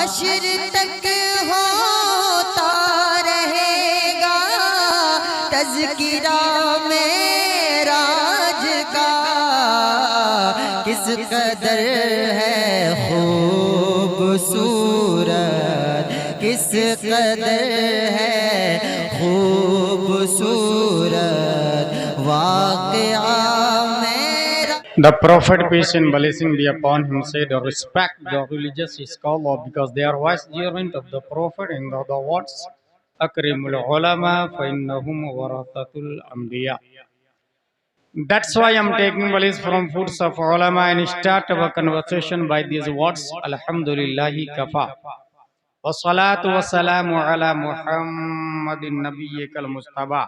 हश्र तक होता रहेगा तज़किरा मेराज का। किस कदर है खूबसूरत, किस कदर है खूबसूरत वाक़या मेरा। The Prophet, peace and blessing be upon him, said, respect the religious scholar because they are vicegerent of the Prophet. In the other words, Akrimul ulama fa innahum warathatul anbiya. That's why I'm taking values from foods of ulama and start our conversation by these words, Alhamdulillahi kafa. Wassalatu wassalamu ala Muhammadin nabiyyikal Mustafa.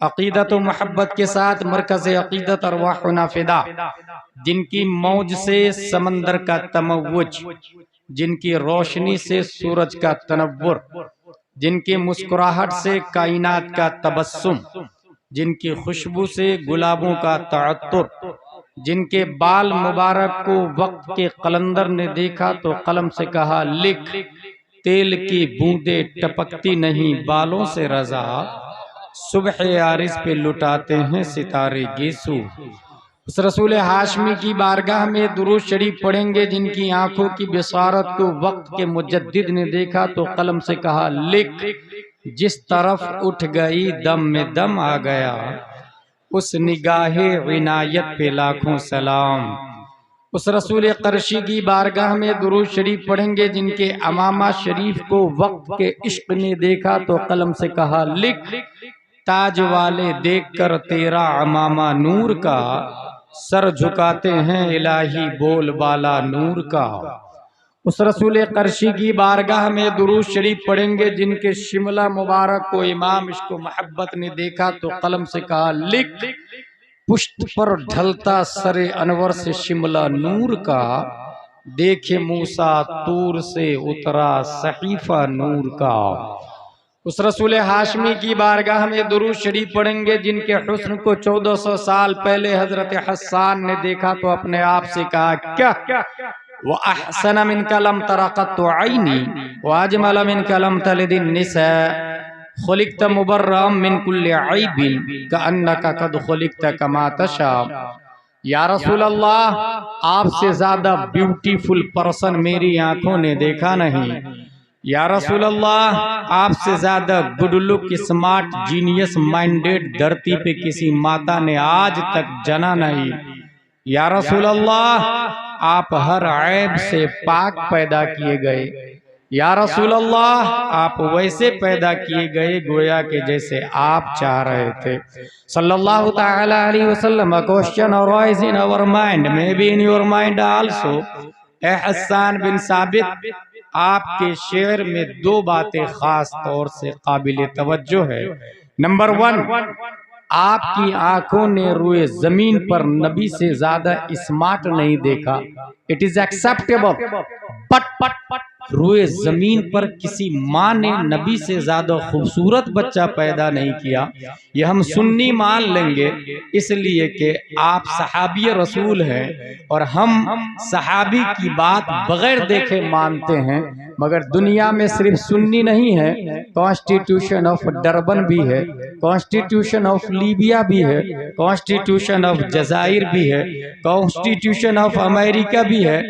अकीदत मोहब्बत के साथ मरकज़ अकीदत अरवाहुना फिदा, जिनकी मौज से समंदर का तमव्वुज, जिनकी रोशनी से सूरज का तनव्वुर, जिनकी मुस्कुराहट से कायनात का तबस्सुम, जिनकी खुशबू से गुलाबों का तअत्तुर, जिनके बाल मुबारक को वक्त के कलंदर ने देखा तो कलम से कहा लिख, तेल की बूंदे टपकती नहीं बालों से रजा, सुबह आरिज़ पे लुटाते हैं सितारे गेसू। उस रसूल हाशमी की बारगाह में दुरूद शरीफ पढ़ेंगे जिनकी आंखों की बिसारत को वक्त के मुजद्दिद ने देखा तो कलम से कहा लिख, जिस तरफ उठ गई दम में दम आ गया, उस निगाहे इनायत पे लाखों सलाम। उस रसूल करशी की बारगाह में दुरूद शरीफ पढ़ेंगे जिनके अमामा शरीफ को वक्त के इश्क ने देखा तो कलम से कहा लिख, ताज वाले देखकर तेरा अमामा नूर का, सर झुकाते हैं इलाही बोल बाला नूर का। उस रसूल करशी की बारगाह में दुरूद शरीफ पढ़ेंगे जिनके शिमला मुबारक को इमाम इश्क मोहब्बत ने देखा तो कलम से कहा लिख, पुष्ट पर ढलता सरे अनवर से शिमला नूर का, देखे मूसा तूर से उतरा सहीफा नूर का। उस रसूल हाशमी की बारगाह में दुरूद शरीफ पढ़ेंगे जिनके हुस्न को 1400 साल पहले हजरत हस्सान ने देखा तो अपने आप से कहा क्या वो अहसन मिन कलम तरक़त आईनी व अजमल मिन कलम तलिदिन निसा खुलिक़त मुबर्रअम मिन कुल्लि ऐबिन कअन्नका कद खुलिक़त कमा तशा। या रसूल अल्लाह, आपसे ज्यादा ब्यूटीफुल पर्सन मेरी आंखों ने देखा नहीं। या रसूल अल्लाह, आपसे ज्यादा good look smart genius minded धरती पे किसी माता ने आज तक जना नहीं। या रसूल अल्लाह, आप हर ऐब से पाक पैदा किए गए। या रसूल अल्लाह, आप वैसे पैदा किए गए गोया के जैसे आप चाह रहे थे। सल्लल्लाहु ताला अलैहि वसल्लम। Question arise in our mind, may be in your mind also. ए हस्सान बिन साबित, आपके शेर में दो बातें खास तौर से काबिल तवज्जो है। नंबर 1, आपकी आंखों ने रुए जमीन पर नबी से ज्यादा स्मार्ट नहीं देखा। इट इज एक्सेप्टेबल, बट रुए जमीन पर किसी माँ ने नबी से ज्यादा खूबसूरत बच्चा पैदा नहीं किया। यह हम सुन्नी मान लेंगे इसलिए कि आप सहाबी रसूल हैं और हम सहाबी की बात बगैर देखे मानते हैं। मगर दुनिया में सिर्फ सुन्नी नहीं है, कॉन्स्टिट्यूशन ऑफ डरबन भी है, कॉन्स्टिट्यूशन ऑफ लीबिया भी है, कॉन्स्टिट्यूशन ऑफ जजाइर भी है, कॉन्स्टिट्यूशन ऑफ अमेरिका भी है।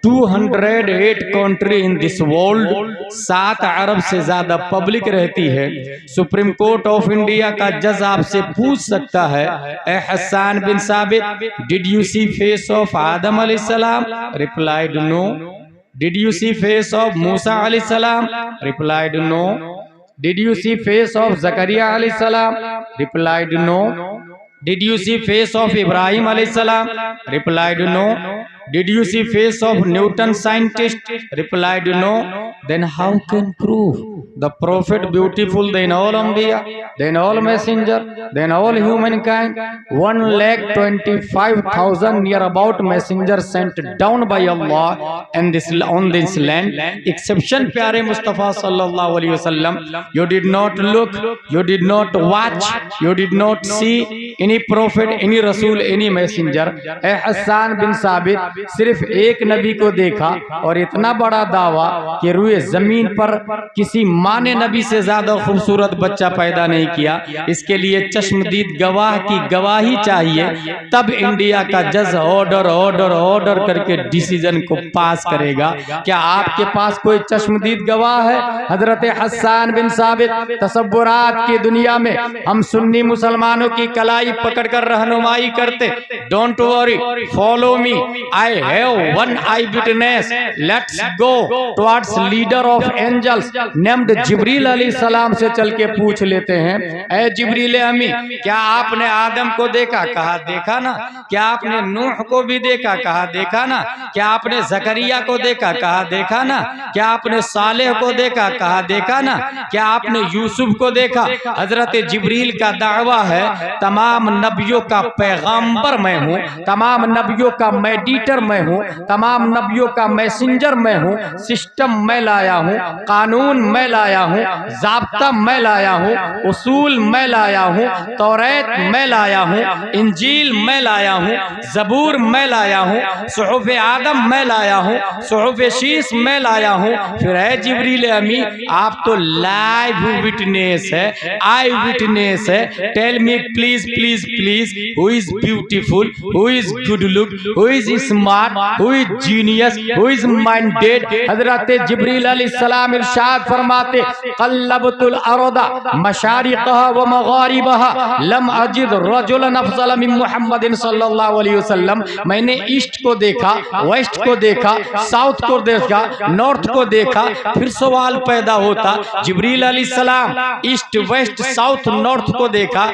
208 कंट्री इन दिस वर्ल्ड, 7 अरब से ज्यादा पब्लिक रहती है। सुप्रीम कोर्ट ऑफ इंडिया का जज आपसे पूछ सकता है, ए Hasan bin Sabit, did you see face of Adam अलैहिस्सलाम? Replied no. Did you see face of Musa अलैहिस्सलाम? Replied no. Did you see face of Zakariya अलैहिस्सलाम? Replied no. Did you see face of Ibrahim अलैहिस्सलाम? Replied no. Did you see face of Newton scientist? Replied no. Then how can prove the prophet beautiful than all Anbiya, then all messenger, then all humankind? 1,25,000 near about messenger sent down by Allah and on this land. Exception प्यारे मुस्तफ़ा सल्लल्लाहु अलैहि वसल्लम. You did not look, you did not watch, you did not see any prophet, any Rasul, any messenger. A Hasan bin साबित, सिर्फ एक नबी को देखा और इतना बड़ा दावा कि रूए जमीन पर किसी माँ ने नबी से ज्यादा खूबसूरत बच्चा पैदा नहीं किया। इसके लिए चश्मदीद गवाह की गवाही चाहिए, तब इंडिया का जज ऑर्डर ऑर्डर ऑर्डर करके डिसीजन को पास करेगा। क्या आपके पास कोई चश्मदीद गवाह है? हजरत हसन बिन साबित, तसव्वुरात की दुनिया में हम सुन्नी मुसलमानों की कलाई पकड़कर रहनुमाई करते। Don't worry, follow me, I have one eyewitness, let's go towards leader of angels named Jibreel अलैहिस्सलाम से चल के पूछ लेते हैं, ए जिब्रील अमी, क्या आपने आदम को देखा? कहा देखा ना। क्या आपने नूह को भी देखा? कहा देखा ना। क्या आपने जकरिया को देखा? कहा देखा ना। क्या आपने सालेह को देखा? कहा देखा ना। क्या आपने यूसुफ को देखा? हजरत जिब्रील का दावा है, तमाम नबियों का पैगंबर मैं हूँ, तमाम नबियों का मेडिटर मैं हूँ, तमाम नबियों का मैसेंजर मैं हूँ। सिस्टम मैं लाया हूँ, कानून मैं लाया हूँ, ज़ाब्ता मैं लाया हूँ, उसूल मैं लाया हूँ, तौरात मैं लाया हूँ, इंजील मैं लाया हूँ, ज़बूर मैं लाया हूँ, सुहुफ़ आदम मैं लाया हूँ, सुहुफ़ शीस मैं लाया हूँ। फिर है जिब्रील अमी, आप तो लाइव विटनेस है, आई विटनेस है। Tell me please please please, who is beautiful, who is good look, who is smart, who is genius, who is minded? हजरत जिब्रील अलैहिस्सलाम इरशाद फरमाते, क़ल्लबतुल अर्दा मशारिक़हा व मग़ारिबहा लम अजिद रजुलन अफ़ज़ल मिन मुहम्मदिन सल्लल्लाहु अलैहि वसल्लम। मैंने ईस्ट को देखा, वेस्ट को देखा, साउथ को देखा, नॉर्थ को देखा। फिर सवाल पैदा होता, जिब्रील अलैहिस्सलाम ईस्ट वेस्ट साउथ नॉर्थ को देखा,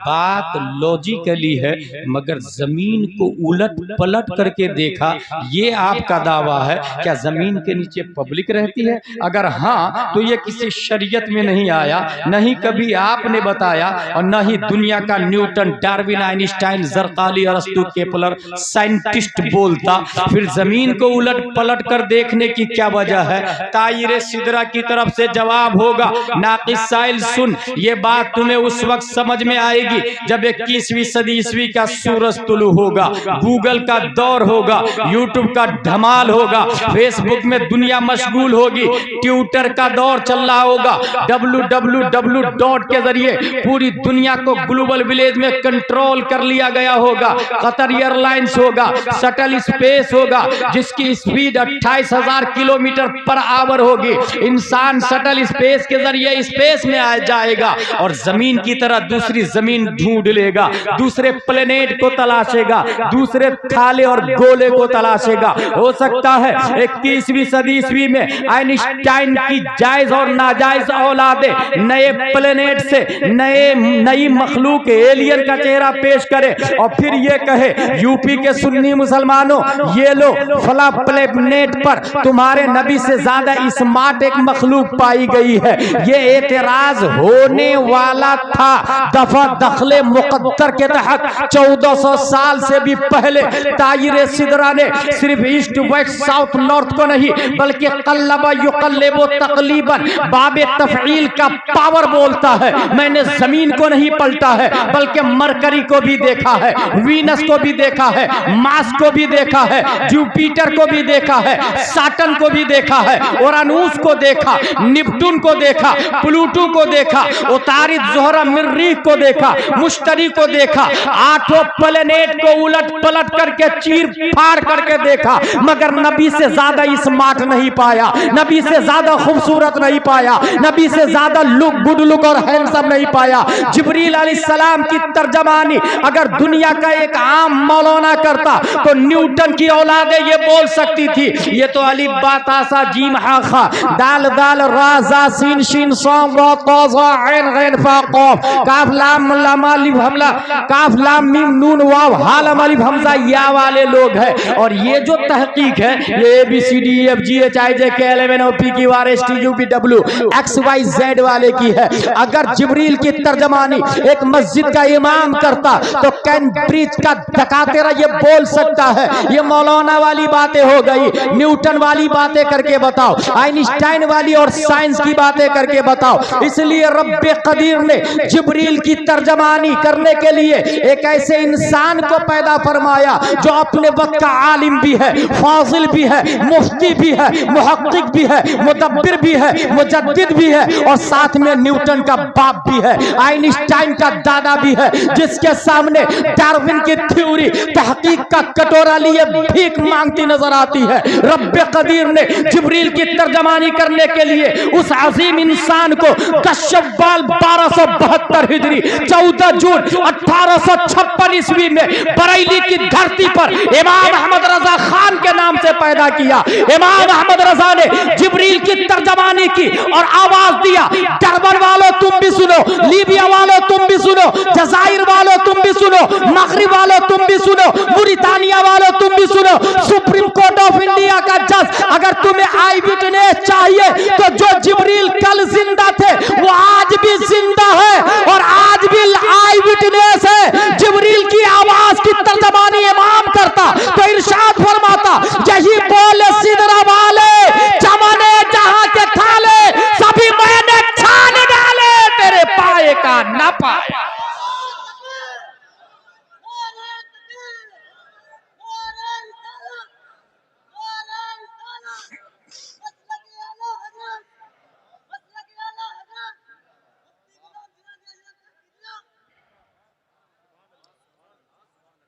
बात लॉजिकली है, मगर जमीन को उलट पलट करके देखा, ये आपका दावा है। क्या जमीन के नीचे पब्लिक रहती है? अगर हाँ, तो ये किसी शरीयत में नहीं आया, नहीं कभी आपने बताया, और न ही दुनिया का न्यूटन, डार्विन, आइंस्टाइन, ज़रक़ाली, अरस्तू, केपलर साइंटिस्ट बोलता। फिर जमीन को उलट पलट कर देखने की क्या वजह है? तायरे सिदरा की तरफ से जवाब होगा, नाक़िस साइल सुन, ये बात तुम्हें उस वक्त समझ में आएगी जब 21वीं सदी ईस्वी का सूरज तुलू होगा, गूगल का दौर होगा, यूट्यूब का धमाल होगा, फेसबुक में दुनिया मशगूल होगी, ट्विटर का दौर चल रहा होगा, www के जरिए पूरी दुनिया को ग्लोबल विलेज में कंट्रोल कर लिया गया होगा। कतर एयरलाइंस होगा, शटल स्पेस होगा जिसकी स्पीड 28,000 किलोमीटर पर आवर होगी। इंसान शटल स्पेस के जरिए स्पेस में आ जाएगा और जमीन की तरह दूसरी जमीन ढूंढ लेगा, दूसरे प्लेनेट को तलाशेगा, दूसरे थाले और गोले को तलाशेगा। हो सकता है 21वीं सदी ईस्वी में आइंस्टाइन की जायज और नाजायज औलादे नए प्लेनेट से नई मखलूक एलियन का चेहरा पेश करे और फिर ये कहे, यूपी के सुन्नी मुसलमानों, ये लो फला प्लेनेट पर तुम्हारे नबी से ज्यादा स्मार्ट एक मखलूक पाई गई है। ये एतराज होने वाला था दफा दखले मुकद्दर के तहत 1400 साल से भी पहले तायरे सिदरा ने सिर्फ ईस्ट वेस्ट साउथ नॉर्थ को नहीं बल्कि कल्लबा युकल्लिबु तकलीबन बाबे तफईल का पावर बोलता है। मैंने जमीन को नहीं पलटा है बल्कि मरकरी को भी देखा है, वीनस को भी देखा है, मार्स को भी देखा है, जुपिटर को भी देखा है, साटन को भी देखा है, ओरानुस को देखा, निप्टून को देखा, प्लूटो को देखा, उतारिद जोहरा मरीख को देखा, मुश्तरी को देखा, 8 प्लेनेट को उलट पलट करके चीर फाड़ करके देखा, मगर नबी से ज्यादा स्मार्ट नहीं पाया, नबी से ज्यादा खूबसूरत नहीं पाया, नबी से ज्यादा लुक गुड लुक और हैंडसम नहीं पाया। जिब्रील अलैहिस्सलाम की तर्जमानी अगर दुनिया का एक आम मौलाना करता तो न्यूटन की औलादे ये बोल सकती थी। ये तो अलिफ बा ता सा जीम हा खा दाल दाल रा जा सीन शीन साम रा ता ज़ा ऐन गैन फा क़ाफ काफ लाम लाम अलिफ हमला काफ लाम मीम नून वाव हा लाम अलिफ हमजा या वाले लोग हैं। और ये जो तहकीक है ये ABCDEFGHIJKLMNOPQRSTUVW XYZ वाले की है। अगर जिब्रील की तर्जमानी एक मस्जिद का इमाम करता तो कैम्ब्रिज का दकातेरा ये बोल सकता है ये मौलाना वाली बातें हो गई, न्यूटन वाली बातें करके बताओ, आइंस्टाइन वाली और साइंस की बातें करके बताओ। इसलिए रब्बे कदीर ने जिब्रील की तर्जमानी करने के लिए एक ऐसे इंसान को पैदा फरमाया जो अपने वक्त का आलिम भी है, फाजिल भी है, मुफ्ती भी है, मुहक्किक भी है, मुदब्बिर भी है, मुजद्दिद भी है और साथ में न्यूटन का बाप भी है, आइंस्टाइन का दादा भी है, जिसके सामने डार्विन की थ्योरी तहकीक का कटोरा लिए भीख मांगती नजर आती है। रब्बे कदीर ने जिब्रील की तर्जमानी करने के लिए उस अजीम इंसान को 10 शव्वाल 1272 हिजरी 14 जून 1856 ईस्वी में बरेली की धरती पर इमाम अहमद रजा खान के नाम से पैदा किया। इमाम अहमद रजा ने जिब्रील की तर्जमानी की और आवाज दिया, डरबन वालों तुम भी सुनो, लीबिया वालों तुम भी सुनो, जजायर वालों तुम भी सुनो, मगरिब वालों तुम भी सुनो, मुरितानिया वालों तुम भी सुनो। सुप्रीम कोर्ट ऑफ इंडिया का जज अगर तुम्हें आई विटनेस चाहिए तो जो जिब्रील कल जिंदा थे वो आज भी जिंदा है और आज भी आई विटनेस है। जिब्रील की आवाज की तर्जमानी इमाम करता तो इरशाद फरमाता, यही बोले सिदरा वाले चमने जहां के खाले सभी मैंने छान डाले तेरे पाए का न पाया।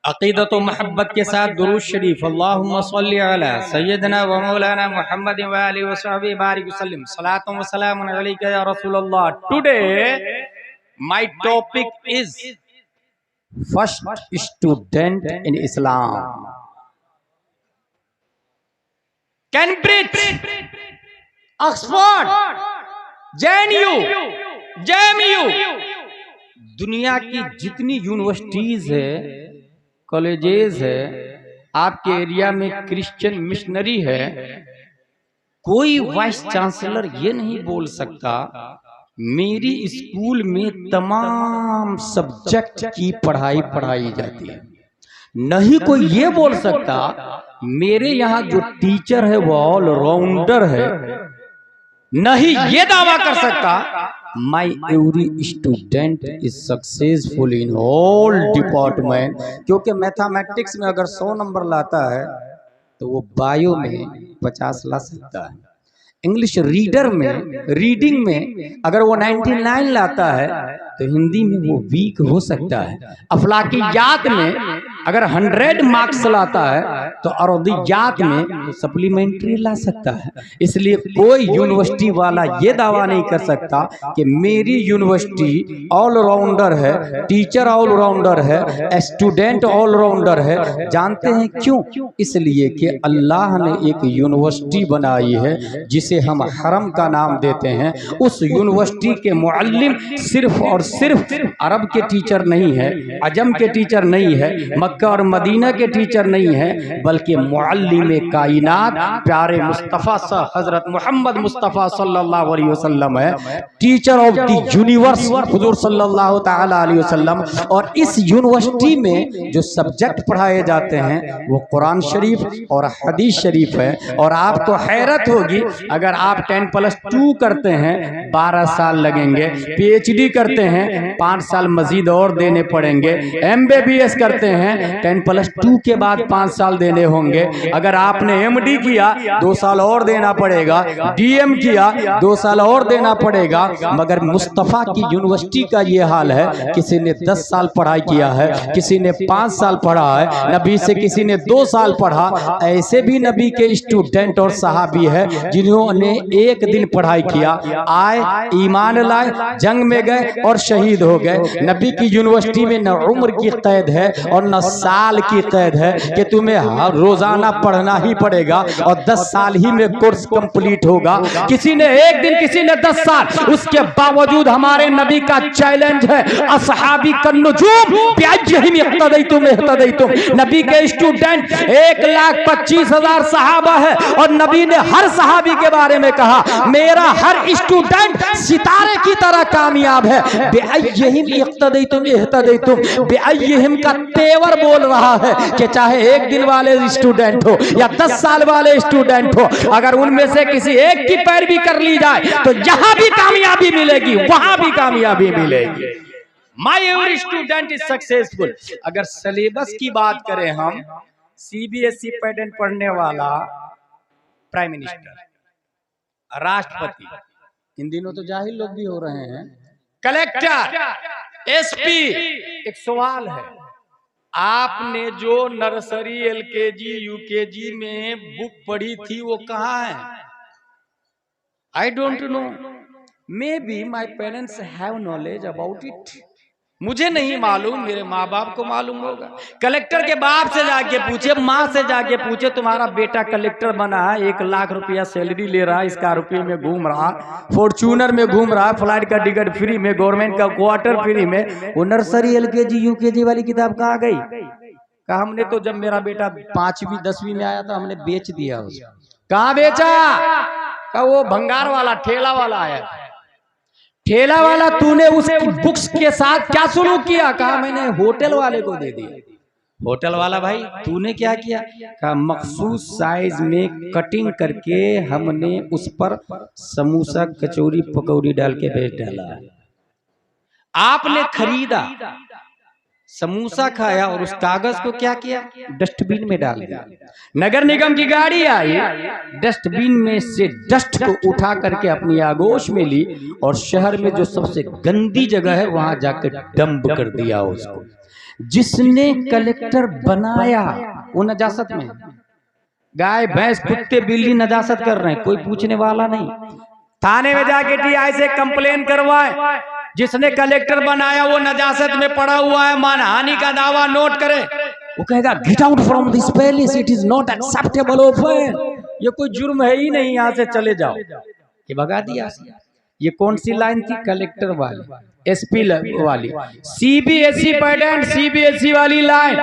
अकीदत व मोहब्बत के साथ दुरूद शरीफ अल्लाहुम्मा सल्ली अला सय्यदना व मौलाना मुहम्मद व आलिहि व सहबिहि बारिक वसल्लम सलातु व सलामुन अलैका या रसूलल्लाह। Today my topic is first student in Islam. Cambridge, Oxford, JNU, दुनिया की जितनी यूनिवर्सिटीज है, कॉलेजेस है, आपके एरिया में क्रिश्चियन मिशनरी है, कोई वाइस चांसलर ये नहीं बोल सकता मेरी स्कूल में तमाम सब्जेक्ट की पढ़ाई जाती है। नहीं कोई ये बोल सकता मेरे यहाँ जो टीचर है वो ऑलराउंडर है। नहीं ये दावा कर सकता माई every student is successful in all department. क्योंकि मैथमेटिक्स में अगर 100 नंबर लाता है तो वो बायो में 50 ला सकता है। इंग्लिश रीडिंग में अगर वो 99 लाता है तो हिंदी में वो वीक हो सकता है। अफलाकियात में अगर 100 मार्क्स लाता है तो अरदियात में सप्लीमेंट्री ला सकता है। इसलिए कोई यूनिवर्सिटी वाला ये दावा नहीं कर सकता कि मेरी यूनिवर्सिटी ऑलराउंडर है, टीचर ऑलराउंडर है, स्टूडेंट ऑलराउंडर है। जानते हैं क्यों? इसलिए कि अल्लाह ने एक यूनिवर्सिटी बनाई है जिसे हम हरम का नाम देते हैं। उस यूनिवर्सिटी के मुअल्लिम सिर्फ और सिर्फ अरब के टीचर नहीं है, अजम के टीचर नहीं है, मक्का और मदीना के टीचर नहीं है, बल्कि मुअल्लिम कायनात प्यारे मुस्तफ़ा हजरत मोहम्मद मुस्तफ़ा सल्लल्लाहु अलैहि वसल्लम है, टीचर ऑफ द यूनिवर्स हुजूर सल्लल्लाहु ताला अलैहि वसल्लम। और इस यूनिवर्सिटी में जो सब्जेक्ट पढ़ाए जाते हैं वो कुरान शरीफ और हदीस शरीफ है। और आपको हैरत होगी, अगर आप 10+2 करते हैं 12 साल लगेंगे, PhD करते हैं 5 साल मजीद और देने पड़ेंगे, MBBS करते हैं 10+2 के बाद 5 साल देने होंगे, अगर आपने MD किया 2 साल और देना पड़ेगा, DM किया 2 साल और देना पड़ेगा। मगर मुस्तफ़ा की यूनिवर्सिटी का ये हाल है, किसी ने 10 साल पढ़ाई किया है, किसी ने 5 साल पढ़ा है, नबी से किसी ने 2 साल पढ़ा। ऐसे भी नबी के स्टूडेंट और सहाबी है जिन्होंने 1 दिन पढ़ाई किया, आए ईमान लाए, जंग में गए और शहीद हो गए। नबी की यूनिवर्सिटी में न उम्र की कैद है और न साल की कैद है कि तुम्हें रोजाना पढ़ना ही पड़ेगा और 10 साल ही में कोर्स कंप्लीट होगा। किसी ने 1 दिन, किसी ने 10 साल। उसके बावजूद हमारे नबी का चैलेंज है, असहाबी कन्नुजूम बिअज्हिम इक्तदैतुम इहतदैतुम। नबी के स्टूडेंट 1,25,000 सहाबा है और नबी ने हर सहाबी के बारे में कहा मेरा हर स्टूडेंट सितारे की तरह कामयाब है। बिअज्हिम इक्तदैतुम इहतदैतुम, बिअज्हिम का तेवर बोल रहा है कि चाहे 1 दिन वाले स्टूडेंट हो या 10 साल वाले स्टूडेंट हो, अगर उनमें से किसी एक की पैरवी कर ली जाए तो जहां भी कामयाबी मिलेगी वहां भी कामयाबी मिलेगी। My every student is successful. अगर सिलेबस की बात करें हम, CBSE पैटर्न पढ़ने वाला प्राइम मिनिस्टर, राष्ट्रपति, इन दिनों तो जाहिल लोग भी हो रहे हैं, कलेक्टर, SP, एक सवाल है, आपने जो नर्सरी LKG UKG में बुक पढ़ी थी वो कहाँ है? I don't know. Maybe my parents have knowledge about it. मुझे नहीं मालूम, मेरे माँ बाप को मालूम होगा। कलेक्टर के बाप से जाके पूछे, माँ से जाके पूछे, तुम्हारा बेटा कलेक्टर बना है, 1 लाख रुपया सैलरी ले रहा है, स्कॉर्पियो में घूम रहा, फॉर्च्यूनर में घूम रहा, फ्लाइट का टिकट फ्री में, गवर्नमेंट का क्वार्टर फ्री में, वो नर्सरी LKG UKG वाली किताब कहाँ गई? कहा हमने तो जब मेरा बेटा 5वीं 10वीं में आया था हमने बेच दिया उसको। कहाँ बेचा? कहा वो भंगार वाला ठेला वाला आया था। ठेला वाला तूने उस बुक्स के साथ क्या सुलूक किया? कहा मैंने होटल वाले को दे दिया। होटल वाला भाई तूने क्या किया? कहा मखसूस साइज में कटिंग करके हमने उस पर समोसा कचौरी पकौड़ी डाल के बेच डाला। आपने खरीदा, समोसा खाया और उस कागज को क्या किया? डस्टबिन में डाल दिया। नगर निगम की गाड़ी आई, डस्टबिन में से डस्ट को उठा करके अपनी आगोश में ली और शहर में जो सबसे गंदी जगह है वहां जाकर डंप कर दिया उसको। जिसने कलेक्टर बनाया वो नजासत में, गाय भैंस कुत्ते बिल्ली नजासत कर रहे हैं, कोई पूछने वाला नहीं। थाने में जाके TI से कंप्लेन करवाए, जिसने कलेक्टर बनाया वो नजासत में पड़ा हुआ है, मानहानि का दावा नोट करे, वो कहेगा get out from this palace, it is not acceptable offence, ये कोई जुर्म है ही नहीं, यहाँ से चले जाओ। ये भगा दिया। ये कौन सी लाइन थी? कलेक्टर वाली, SP वाली। CBSE पैटर्न, CBSE वाली लाइन।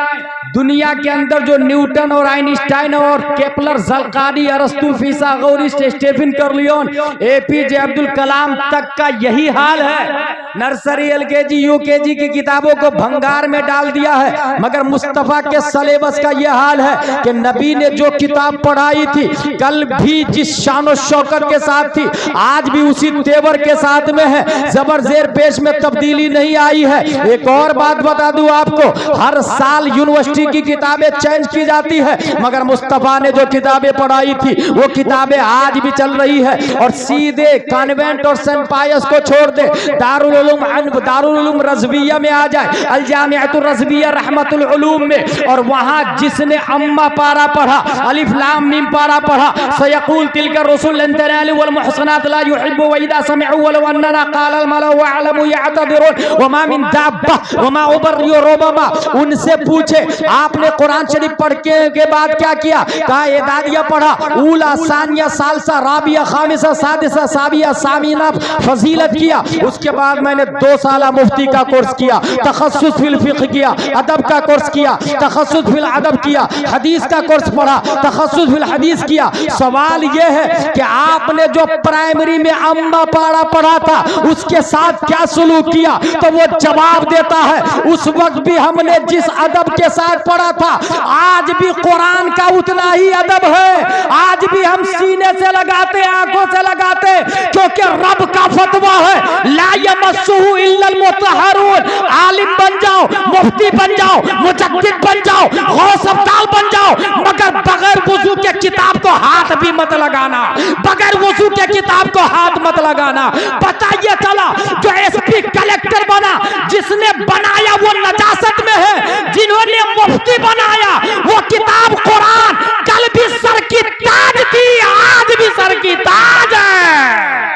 दुनिया के अंदर जो न्यूटन और आइंस्टाइन और केपलर, ज़ल्कानी, अरस्तु, फिसागोरस, स्टीफन कर्लियोन, APJ अब्दुल कलाम तक का यही हाल है। नर्सरी LKG UKG की किताबों को भंगार में डाल दिया है। मगर मुस्तफ़ा के सिलेबस का यह हाल है कि नबी ने जो किताब पढ़ाई थी, कल भी जिस शान शौकत के साथ थी, आज भी उसी तेवर के साथ में है। जबर जेर पेश में तब्दीली नहीं आई है। एक और बात बता दूं आपको, हर साल यूनिवर्सिटी की किताबें चेंज की जाती है, मगर मुस्तफ़ा ने जो किताबें पढ़ाई थी वो किताबें आज भी चल रही है। और सीधे कॉन्वेंट और सेंट पायस को छोड़ दे, दारुल उलूम रज़विया में आ जाए, अल जामिअतुर रज़विया रहमतुल उलूम में, और वहां जिसने अम्मा पारा पढ़ा, अलिफ लाम मीम पारा पढ़ा, सयक़ूल तिलका रसूल लन तनालु वल मुहसनात ला युहिब्बु व इदा समिअू वलौ अन्ना क़ाल अल मलअ वअलमु यअतदिरुन वमा मिन दाब्बा वमा उबर्रियु रबमा। उनसे पूछे आपने कुरान शरीफ पढ़ के बाद क्या किया? कहा एदादिया पढ़ा, ऊला सानिया सालसा राबिया खामिसा सादिसा साबिया सामीना फजीलत किया। उसके बाद मैंने 2 साल मुफ्ती का कोर्स किया, तखस्सुस फिल फिक्ह किया, अदब का कोर्स किया, तखस्सुस फिल अदब किया, हदीस का कोर्स पढ़ा, तखस्सुस फिल हदीस किया। सवाल यह है कि आपने जो प्राइमरी में अम्मा पारा पढ़ा था उसके साथ क्या सलूक किया? तो वो जवाब देता है उस वक्त भी हमने जिस अदब के साथ पढ़ा था आज भी कुरान का उतना ही अदब है। आज भी हम सीने से लगाते, आंखों से लगाते, क्योंकि रब का फतवा है ला यमस्सुहु इल्लल मुतहहरून। आलिम बन जाओ, मुफ्ती बन जाओ, मुजद्दिद बन जाओ, गौस अब्दाल बन जाओ, मगर बगैर वुजू के किताब को हाथ भी मत लगाना, बगैर वुजू के किताब को हाथ मत लगाना। पता ये चला जो एसपी कलेक्टर बना, जिसने बनाया वो नजासत में है, जिन्होंने मुफ्ती बनाया वो किताब कुरान कल भी सर की ताज थी, आज भी सर की ताज है।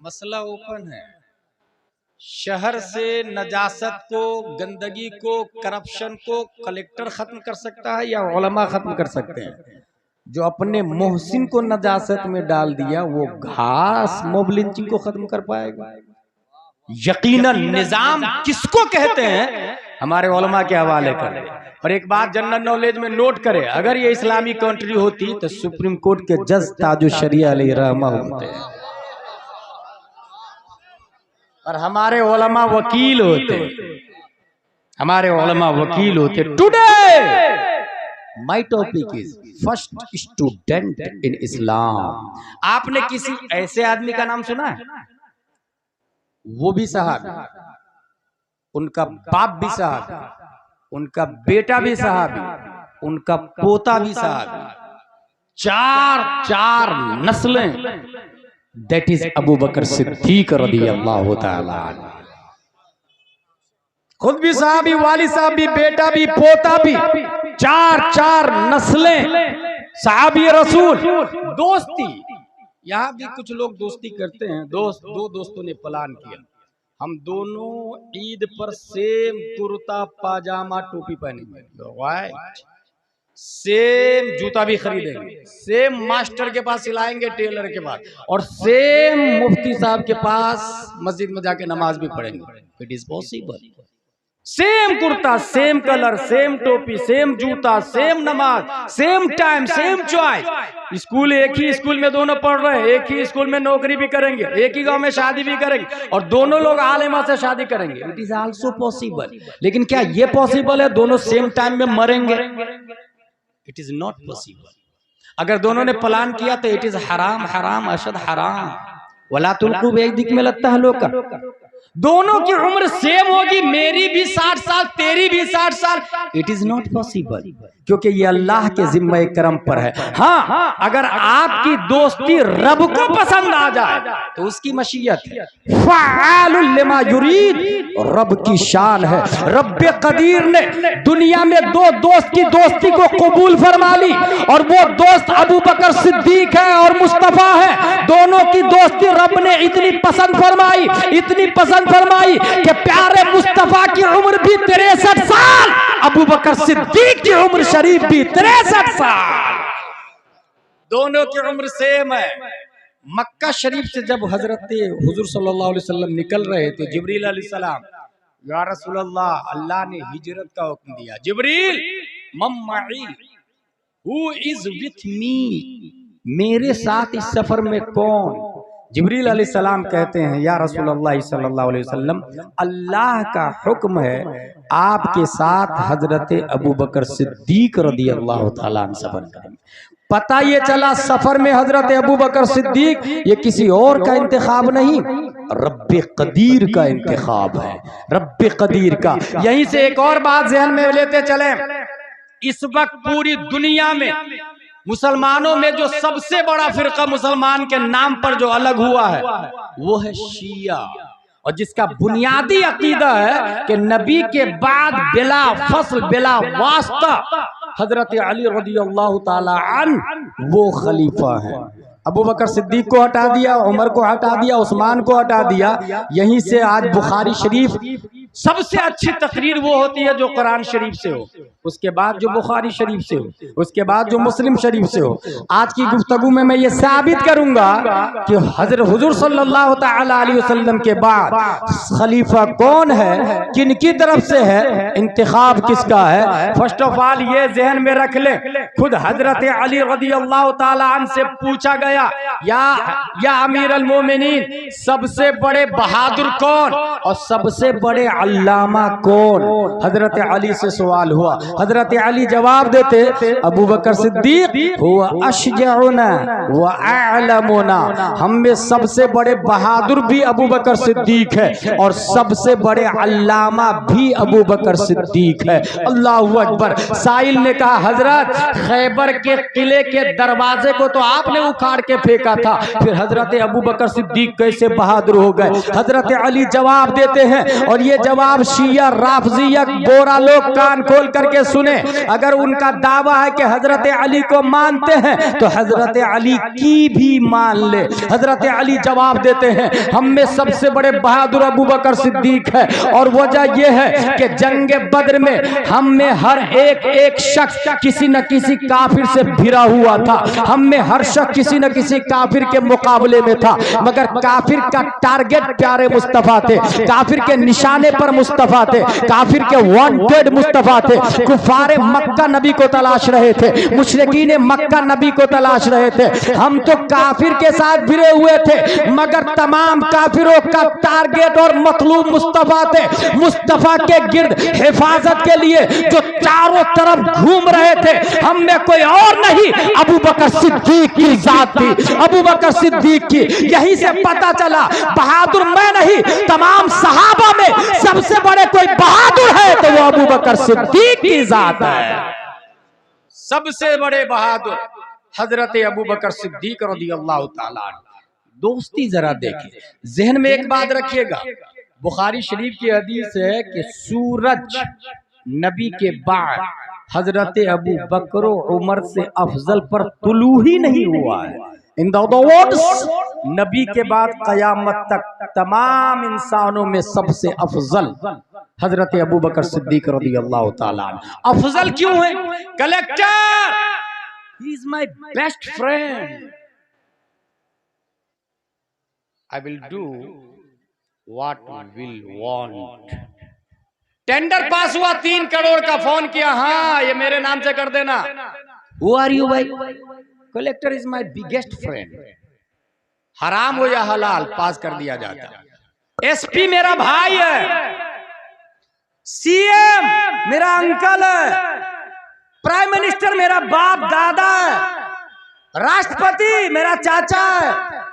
मसला ओपन है। शहर से नजासत को, गंदगी को, करप्शन को कलेक्टर खत्म कर सकता है या उलमा खत्म कर सकते हैं? जो अपने मोहसिन को नजासत में डाल दिया वो घास मोब लिंचिंग को खत्म कर पाएगा? यकीनन निजाम किसको कहते हैं हमारे उलमा के हवाले करें। और एक बात जनरल नॉलेज में नोट करें, अगर ये इस्लामी कंट्री होती तो सुप्रीम कोर्ट के जज ताजुश शरिया अलैहि रहमा होते हैं और हमारे उलमा वकील होते, हमारे उलमा वकील होते। Today my topic is first student in Islam. आपने किसी ऐसे आदमी का नाम सुना है? वो भी सहाबी, उनका बाप भी सहाबी, उनका बेटा भी सहाबी, उनका पोता भी सहाबी, 4 नस्लें। दैट इज अबू बकर सिद्दीक रज़ियल्लाहु ताला अन्हु। खुद भी सहाबी, वालिद साहब भी, बेटा भी, पोता भी, 4 नस्लें सहाबी रसूल। दोस्ती, यहाँ भी कुछ लोग दोस्ती करते हैं। दो दोस्तों ने प्लान किया, हम दोनों ईद पर सेम कुर्ता पाजामा टोपी पहनेंगे, राइट, सेम जूता भी खरीदेंगे, सेम मास्टर के पास सिलाएंगे, टेलर के पास, और सेम मुफ्ती साहब के पास मस्जिद में जाके नमाज भी पढ़ेंगे। It is possible. Same kurta, same colour, same टोपी, सेम जूता, सेम नमाज, same time, same choice. School एक ही स्कूल में दोनों पढ़ रहे हैं, एक ही स्कूल में नौकरी भी करेंगे, एक ही गांव में शादी भी करेंगे, और दोनों लोग आलिमा से शादी करेंगे। It is also possible. लेकिन क्या ये पॉसिबल है दोनों सेम टाइम में मरेंगे? It is not possible. अगर दोनों ने प्लान किया तो इट इज हराम, हराम अशद हराम। वला तुल्कू बियदिक में लगता है लोग का। दोनों की उम्र सेम होगी, मेरी भी 60 साल, तेरी भी 60 साल। इट इज नॉट पॉसिबल, क्योंकि ये अल्लाह के जिम्मे करम पर है। हाँ, अगर आपकी दोस्ती रब को पसंद आ जाए तो उसकी मशीयत है। फ़आलुल लिमा युरीद रब की शान है। रब्बे कदीर ने दुनिया में 2 दोस्त की दोस्ती को कबूल फरमा ली, और वो दोस्त अबू बकर सिद्दीक है और मुस्तफा है। दोनों की दोस्ती रब ने इतनी पसंद फरमाई, इतनी पसंद फरमाई कि प्यारे मुस्तफा की उम्र भी 63 साल, अबू बकर सिद्दीक की उम्र शरीफ भी 63 साल। दोनों की उम्र सेम है। मक्का शरीफ से जब हजरत हुजूर सल्लल्लाहु अलैहि वसल्लम निकल रहे थे, जिब्रील अलैहिस्सलाम, या रसूलल्लाह, अल्लाह ने हिजरत का हुक्म दिया। जिब्रील मम्माई, हु इज विथ मी, मेरे साथ इस सफर में कौन? जिब्रील अलैहिस्सलाम कहते हैं, या रसूलल्लाह सल्लल्लाहु अलैहि वसल्लम, अल्लाह का हुक्म है आपके साथ हजरत अबू बकर सिद्दीक रज़ियल्लाहु ताला अन्हु सफर करेंगे। पता ये चला सफर में हजरत अबू बकर सिद्दीक ये किसी और का इंतखाब नहीं, रब्बे कदीर का इंतखाब है, रब्बे कदीर का। यहीं से एक और बात ज़हन में लेते चले, इस वक्त पूरी दुनिया में मुसलमानों में जो सबसे बड़ा फिरका मुसलमान के नाम पर जो अलग हुआ है वो है शिया, और जिसका बुनियादी अकीदा है कि नबी के बाद बिला फसल बिला वास्ता हजरत अली रज़ियल्लाहु ताला अन्हु वो खलीफा है। अबू बकर सिद्दीक को हटा दिया, उमर को हटा दिया, उस्मान को हटा दिया। यहीं से आज बुखारी शरीफ सबसे अच्छी तकरीर वो होती है जो कुरान शरीफ से हो, उसके बाद जो बुखारी शरीफ से हो, उसके बाद जो मुस्लिम शरीफ से हो। आज की गुफ्तगू में मैं ये साबित करूंगा कि हजरत हुजूर सल्लल्लाहु तआला अलैहि वसल्लम के बाद खलीफा कौन है, किनकी तरफ से है, इंतखाब किसका है। फर्स्ट ऑफ ऑल ये जहन में रख ले, खुद हजरत अली रज़ियल्लाहु ताला अन्हु से पूछा गया, या अमीर अल मोमिनीन, सबसे बड़े बहादुर कौन और सबसे बड़े अल्लामा कौन। हजरत अली से सवाल हुआ, हजरत अली जवाब देते, अबू बकर सिद्दीक हुआ अशजउना व अअलमुना, हम में सबसे बड़े बहादुर भी अबू बकर सिद्दीक है और सबसे बड़े अल्लामा भी अबू बकर सिद्दीक है। अल्लाहु अकबर। साइल ने कहा, हजरत खैबर के किले के दरवाजे को तो आपने उखाड़ के फेंका था, फिर हजरत अबू बकर सिद्दीक कैसे बहादुर हो गए। हजरत अली जवाब देते हैं, और ये जवाब शिया राफजिया बोरा लोग कान खोल करके सुने। अगर उनका दावा है कि हजरत अली को मानते हैं तो हजरत अली की भी मान ले। हजरत अली जवाब देते हैं, हम में सबसे बड़े बहादुर अबू बकर सिद्दीक है, और वजह यह है कि जंग बद्र में हम में हर एक शख्स किसी न किसी काफिर से भिड़ा हुआ था। हम में हर शख्स किसी न किसी काफिर के मुकाबले में था, मगर काफिर का टारगेट प्यारे मुस्तफा थे, काफिर के निशाने पर मुस्तफा थे, काफिर के वांटेड मुस्तफा थे। कुफारे मक्का नबी को तलाश रहे थे, मुशरिकीन मक्का नबी को तलाश रहे थे। हम तो काफिर के साथ भिड़े हुए थे, मगर तमाम काफिरों का टारगेट और मतलूब मुस्तफा थे। मुस्तफा के गिर्द हिफाजत के लिए जो चारों तरफ घूम रहे थे, हम में कोई और नहीं, अबू बकर सिद्दीक की जात थी, अबू बकर सिद्दीक की। यही से पता चला बहादुर मैं नहीं, तमाम सहाबा में सबसे बड़े कोई बहादुर है तो वो अबू बकर सिद्दीक की जात है। सबसे बड़े बहादुर हजरत अबू बकर सिद्दीक रज़ियल्लाहु ताला अन्हु। दोस्ती जरा देखिए, जहन में एक बात रखिएगा, बुखारी शरीफ की हदीस है कि सूरज नबी के बाद हजरत अबू बकर उमर से अफजल पर तुलू ही नहीं हुआ है। इन द वर्ड्स, नबी के बाद कयामत तक तमाम इंसानों में सबसे अफजल हजरत अबू बकर सिद्दीक रज़ियल्लाहु ताला अन्हु। अफजल क्यों है? Collector, he is my best friend, I will do what will want. Tender pass हुआ, 3 करोड़ का, फोन किया, हाँ ये मेरे नाम से कर देना। हु आर यू भाई? Collector is my biggest friend. हराम हो या हलाल पास कर दिया जाता। एसपी मेरा भाई है, सीएम मेरा अंकल है, प्राइम मिनिस्टर मेरा बाप दादा है, राष्ट्रपति मेरा चाचा है।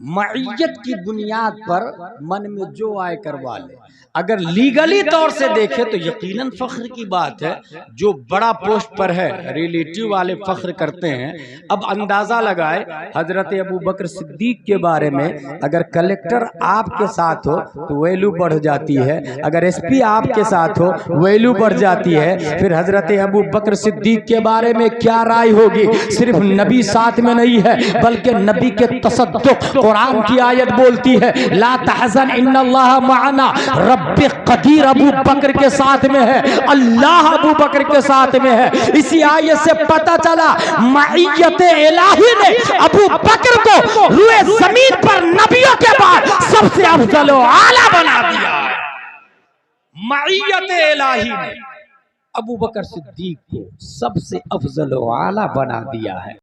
मईयत की बुनियाद पर मन में जो आए करवा ले। अगर लीगली तौर से देखे तो यकीनन फख्र की बात है, जो बड़ा पोस्ट पर है रिलेटिव वाले फख्र करते हैं। अब अंदाजा लगाए, हजरत अबू बकर सिद्दीक के बारे में अगर कलेक्टर आपके साथ हो तो वैल्यू बढ़ जाती है, अगर एसपी आपके साथ हो वैल्यू बढ़ जाती है। फिर हजरत अबू बकर सिद्दीक के बारे में क्या राय होगी? सिर्फ नबी साथ में नहीं है, बल्कि नबी के तसद्दुक, कुरान की आयत बोलती है, ला तहज़न इन्नल्लाह मअना, रब्बी कदीर अबू बकर के साथ में है, अल्लाह अबू बकर के साथ में है। इसी आयत से पता चला मईयत इलाही ने अबू बकर को रुए जमीन पर नबियों के बाद सबसे अफजल व आला बना दिया। मईयत इलाही ने अबू बकर सिद्दीक को सबसे अफजल व आला बना दिया है।